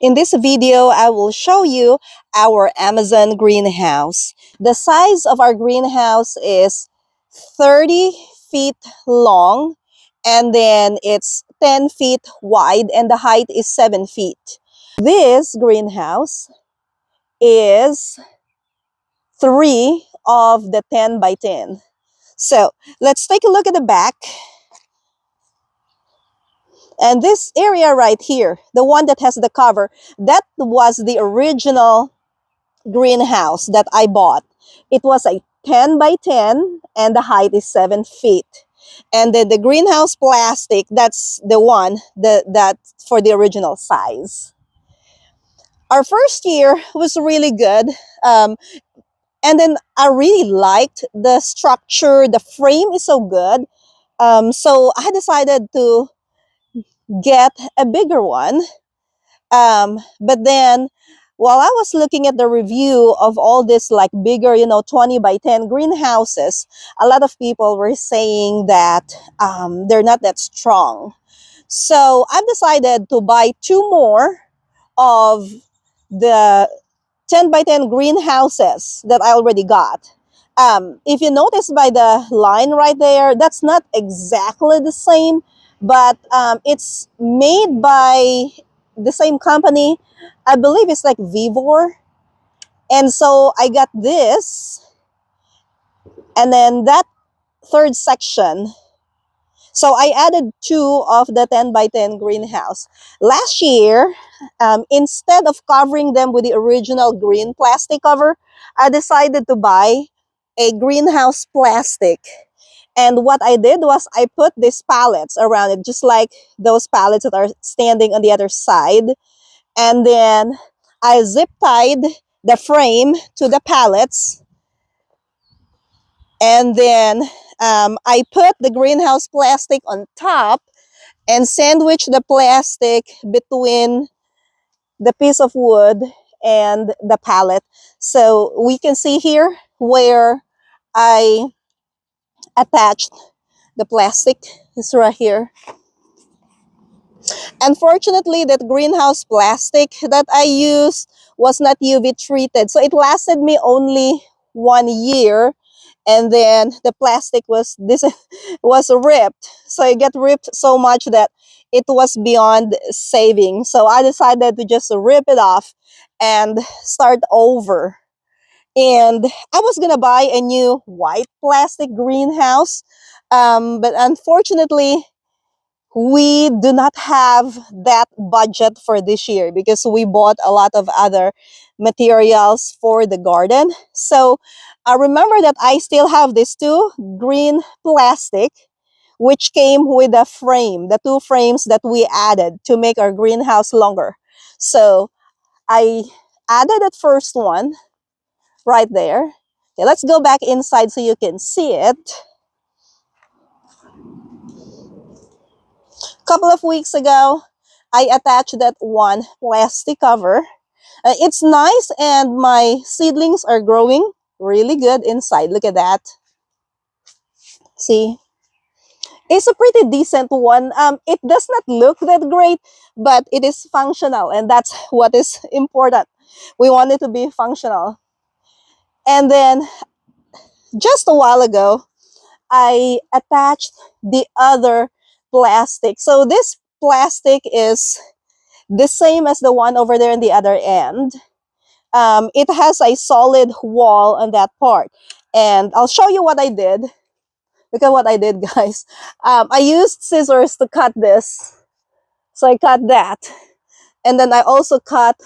In this video, I will show you our Amazon greenhouse. The size of our greenhouse is 30 feet long, and then it's 10 feet wide, and the height is 7 feet. This greenhouse is 3 of the 10 by 10. So let's take a look at the back. And this area right here, the one that has the cover, that was the original greenhouse that I bought. It was a 10 by 10 and the height is 7 feet. And then the greenhouse plastic, that's the one that for the original size. Our first year was really good. And then I really liked the structure. The frame is so good. So I decided to get a bigger one. But then while I was looking at the review of all this like bigger, 20 by 10 greenhouses, a lot of people were saying that they're not that strong. So I've decided to buy 2 more of the 10 by 10 greenhouses that I already got. If you notice by the line right there, that's not exactly the same, but it's made by the same company. I believe it's like Vivor. And so I got this, and then that third section. So I added 2 of the 10 by 10 greenhouse. Last year, instead of covering them with the original green plastic cover, I decided to buy a greenhouse plastic. And what I did was I put these pallets around it, just like those pallets that are standing on the other side. And then I zip tied the frame to the pallets. And then I put the greenhouse plastic on top and sandwich the plastic between the piece of wood and the pallet. So we can see here where I attached the plastic. It's right here. Unfortunately, that greenhouse plastic that I used was not UV treated. So it lasted me only 1 year. And then the plastic was was ripped. So it got ripped so much that it was beyond saving. So I decided to just rip it off and start over. And I was gonna buy a new white plastic greenhouse, but unfortunately we do not have that budget for this year because we bought a lot of other materials for the garden. So I remember that I still have these 2 green plastic which came with a frame, the 2 frames that we added to make our greenhouse longer. So I added that first one right there. Okay, let's go back inside so you can see it. Couple of weeks ago, I attached that one plastic cover. It's nice, and my seedlings are growing really good inside. Look at that. See? It's a pretty decent one. It does not look that great, but it is functional, and that's what is important. We want it to be functional. And then, just a while ago, I attached the other plastic. So this plastic is the same as the one over there in the other end. It has a solid wall on that part. And I'll show you what I did. Look at what I did, guys. I used scissors to cut this. So I cut that. And then I also cut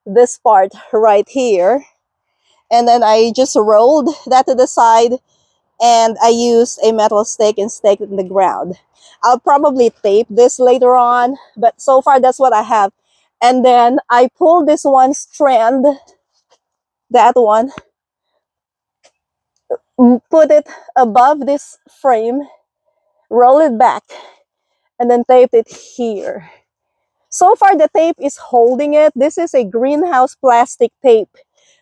this part right here. And then I just rolled that to the side. And I used a metal stake and staked it in the ground. I'll probably tape this later on, but so far that's what I have. And then I pulled this one strand, that one, put it above this frame, roll it back, and then taped it here. So far the tape is holding it. This is a greenhouse plastic tape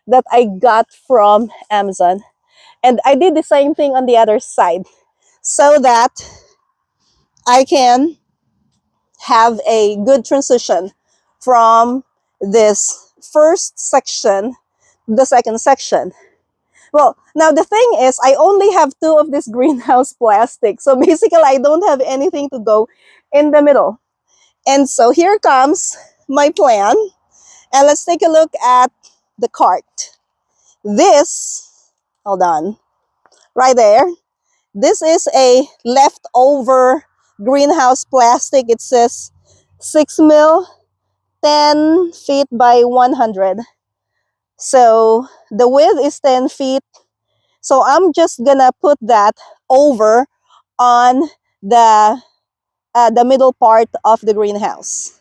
that I got from Amazon. And I did the same thing on the other side so that I can have a good transition from this first section, the second section. Well, now the thing is, I only have two of this greenhouse plastic. So basically, I don't have anything to go in the middle. And so here comes my plan. And let's take a look at the cart. This, hold on, right there. This is a leftover greenhouse plastic. It says 6 mil, 10 feet by 100. So the width is 10 feet. So I'm just gonna put that over on the middle part of the greenhouse.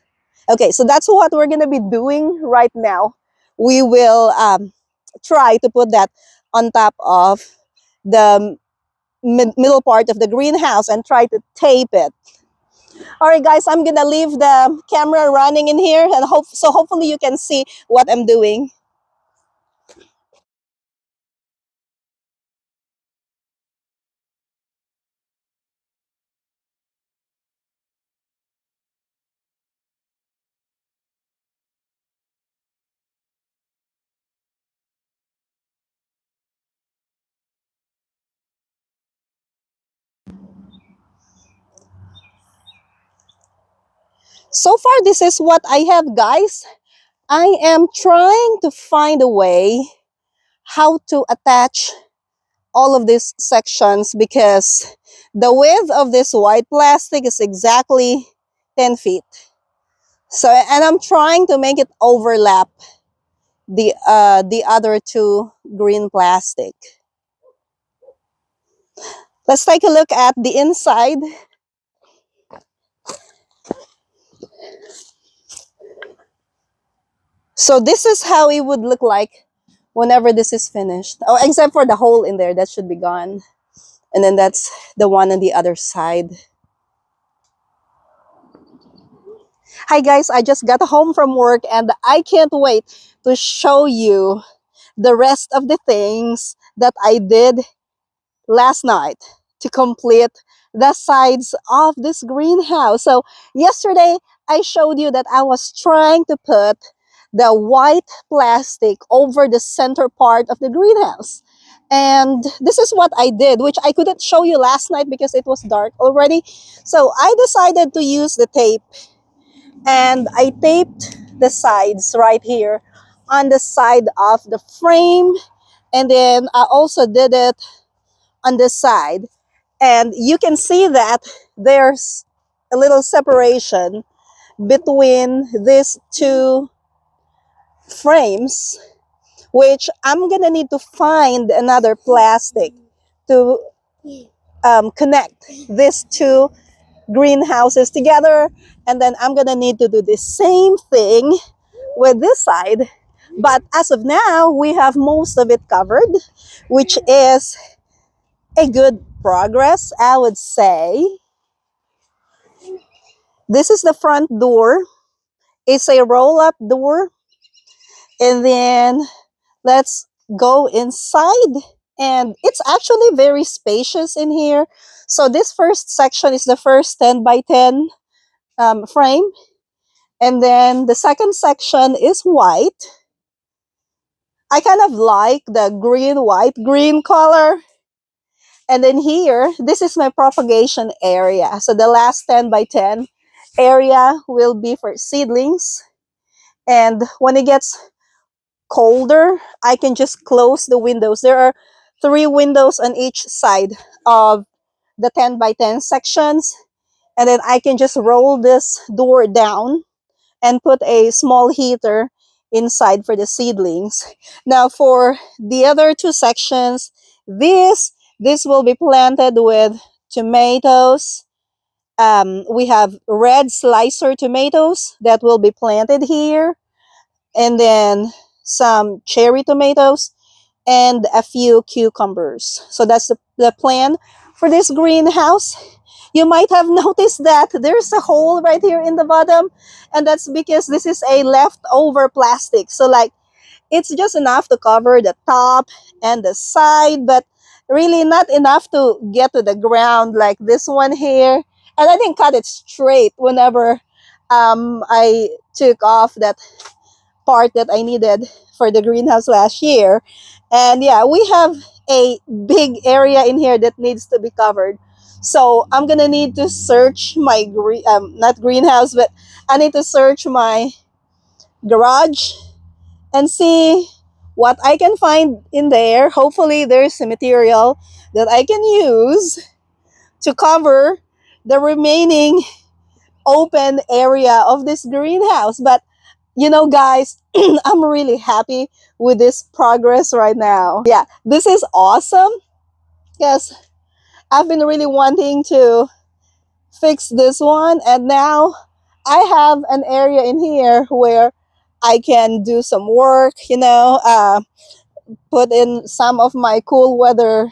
Okay, so that's what we're gonna be doing right now. We will try to put that on top of the middle part of the greenhouse and try to tape it. All right, guys, I'm gonna leave the camera running in here, and hopefully you can see what I'm doing. So far, this is what I have, guys. I am trying to find a way how to attach all of these sections because the width of this white plastic is exactly 10 feet. So, and I'm trying to make it overlap the other two green plastic. Let's take a look at the inside. So this is how it would look like whenever this is finished. Oh, except for the hole in there, that should be gone. And then that's the one on the other side. Hi guys, I just got home from work and I can't wait to show you the rest of the things that I did last night to complete the sides of this greenhouse. So yesterday I showed you that I was trying to put the white plastic over the center part of the greenhouse. And this is what I did, which I couldn't show you last night because it was dark already. So I decided to use the tape, and I taped the sides right here on the side of the frame, and then I also did it on this side, and you can see that there's a little separation between these two frames, which I'm gonna need to find another plastic to connect these two greenhouses together. And then I'm gonna need to do the same thing with this side. But as of now, we have most of it covered, which is a good progress, I would say. This is the front door. It's a roll-up door. And then let's go inside. And it's actually very spacious in here. So this first section is the first 10 by 10 frame. And then the second section is white. I kind of like the green, white, green color. And then here, this is my propagation area. So the last 10 by 10 area will be for seedlings. And when it gets colder, I can just close the windows. There are 3 windows on each side of the 10 by 10 sections. And then I can just roll this door down and put a small heater inside for the seedlings. Now for the other 2 sections, this will be planted with tomatoes. We have red slicer tomatoes that will be planted here, and then some cherry tomatoes and a few cucumbers. So that's the plan for this greenhouse. You might have noticed that there's a hole right here in the bottom, and that's because this is a leftover plastic. So like, it's just enough to cover the top and the side, but really not enough to get to the ground like this one here. And I didn't cut it straight whenever I took off that part that I needed for the greenhouse last year. And yeah, we have a big area in here that needs to be covered. So I'm gonna need to search my not greenhouse, but I need to search my garage and see what I can find in there. Hopefully there's some material that I can use to cover the remaining open area of this greenhouse. But you know, guys, I'm really happy with this progress right now. Yeah, this is awesome because I've been really wanting to fix this one, and now I have an area in here where I can do some work, put in some of my cool weather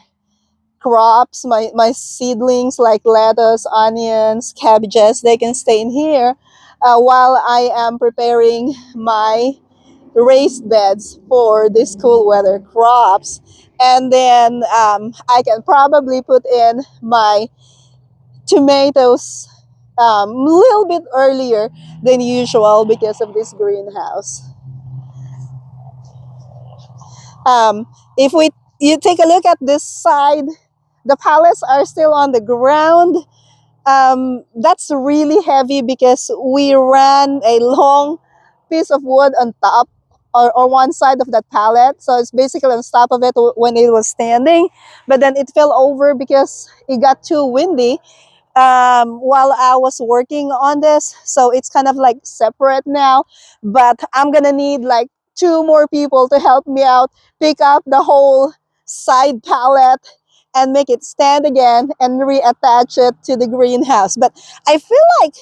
crops, my seedlings like lettuce, onions, cabbages. They can stay in here while I am preparing my raised beds for these cool weather crops. And then I can probably put in my tomatoes a little bit earlier than usual because of this greenhouse. Um, if we you take a look at this side, the pallets are still on the ground. That's really heavy because we ran a long piece of wood on top or one side of that pallet. So it's basically on top of it when it was standing. But then it fell over because it got too windy while I was working on this. So it's kind of like separate now. But I'm going to need like two more people to help me out, pick up the whole side pallet and make it stand again and reattach it to the greenhouse. But I feel like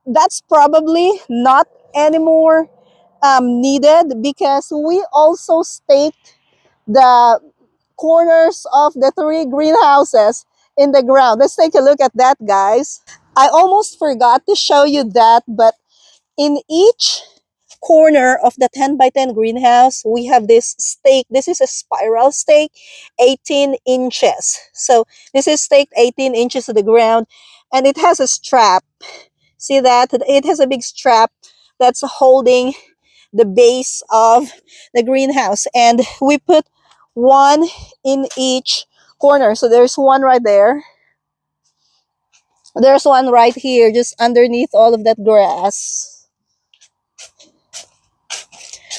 that's probably not anymore needed because we also staked the corners of the three greenhouses in the ground. Let's take a look at that, guys. I almost forgot to show you that, but in each corner of the 10 by 10 greenhouse, we have this stake. This is a spiral stake, 18 inches. So this is staked 18 inches to the ground, and it has a strap. See that? It has a big strap that's holding the base of the greenhouse. And we put one in each corner. So there's one right there. There's one right here, just underneath all of that grass.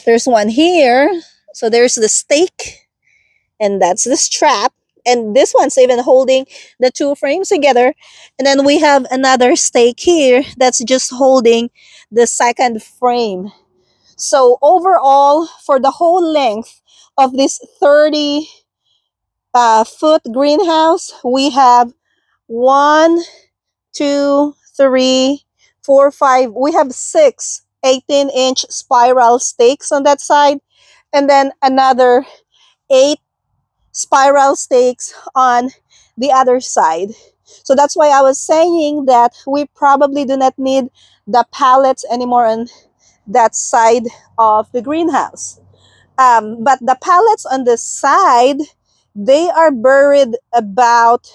There's one here. So there's the stake, and that's the strap. And this one's even holding the two frames together. And then we have another stake here that's just holding the second frame. So overall, for the whole length of this 30 foot greenhouse, we have 1, 2, 3, 4, 5. We have 6 18-inch spiral stakes on that side, and then another 8 spiral stakes on the other side. So that's why I was saying that we probably do not need the pallets anymore on that side of the greenhouse. But the pallets on the side, they are buried about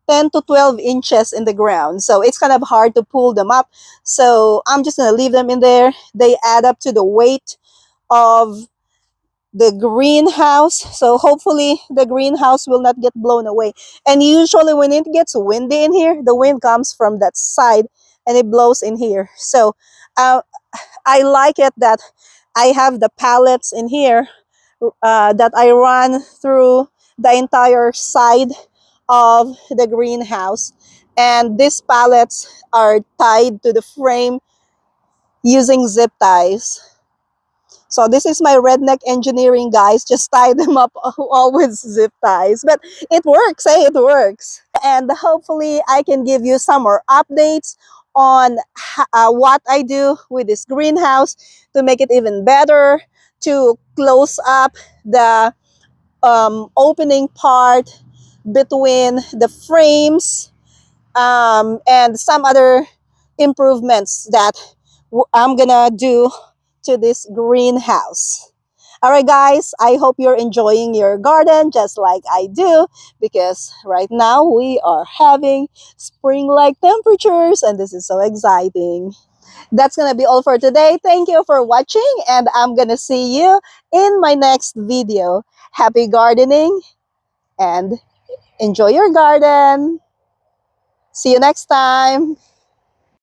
10 to 12 inches in the ground. So it's kind of hard to pull them up. So I'm just going to leave them in there. They add up to the weight of the greenhouse. So hopefully the greenhouse will not get blown away. And usually when it gets windy in here, the wind comes from that side and it blows in here. So I like it that I have the pallets in here that I run through the entire side of the greenhouse. And these pallets are tied to the frame using zip ties. So this is my redneck engineering, guys. Just tie them up all with zip ties. But it works, it works. And hopefully I can give you some more updates on what I do with this greenhouse to make it even better, to close up the opening part between the frames, and some other improvements that I'm gonna do to this greenhouse. All right, guys, I hope you're enjoying your garden just like I do, because right now we are having spring-like temperatures and this is so exciting. That's gonna be all for today. Thank you for watching, and I'm gonna see you in my next video. Happy gardening and enjoy your garden. See you next time.